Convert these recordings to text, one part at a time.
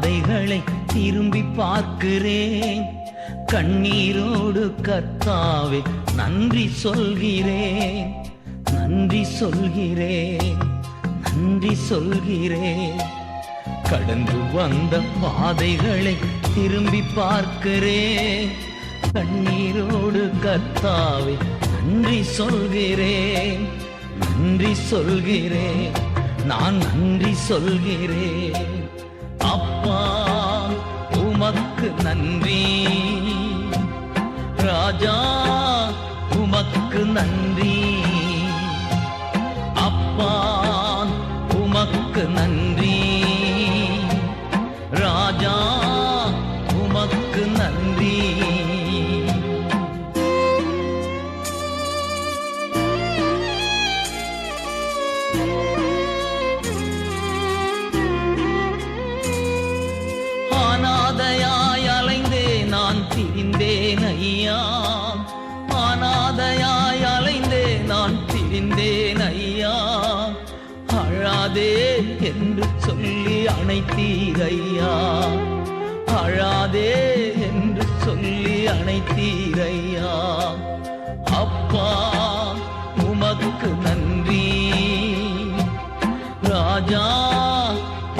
பாதைகளை திரும்பி பார்க்கிறேன். கண்ணீரோடு கர்த்தாவே நன்றி சொல்கிறேன், நன்றி சொல்கிறேன், நன்றி சொல்கிறேன். கடந்து வந்த பாதைகளை திரும்பி பார்க்கிறேன். கண்ணீரோடு கர்த்தாவே நன்றி சொல்கிறேன், நன்றி சொல்கிறேன், நான் நன்றி சொல்கிறேன். அப்பா உமக்கு நன்றி, ராஜா உமக்கு நன்றி. அப்பா உமக்கு நன்றி, ராஜா உமக்கு நன்றி. அனாதையாய் அலைந்தே நான் திரிந்தேன் ஐயா, அனாதையாய் அலைந்தே நான் திரிந்தேன் ஐயா. அழாதே என்று சொல்லி அணைத்தீர் ஐயா, அழாதே என்று சொல்லி அணைத்தீர் ஐயா. அப்பா உமக்கு நன்றி, ராஜா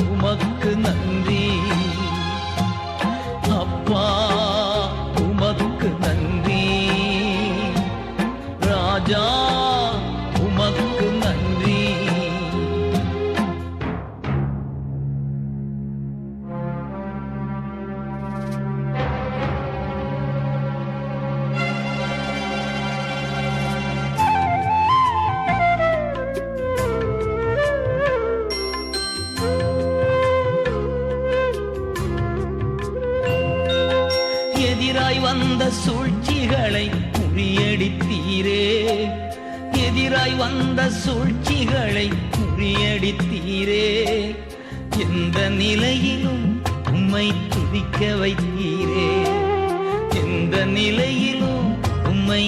உமக்கு நன்றி. அப்பா உமக்கு நன்றி, ராஜா உமக்கு நன்றி. எதிராய் வந்த சூழ்ச்சிகளை முறியடித்தீரே, எதிராய் வந்த சூழ்ச்சிகளை முறியடித்தீரே. எந்த நிலையிலும் உம்மை துதிக்க வைத்தீரே, எந்த நிலையிலும் உம்மை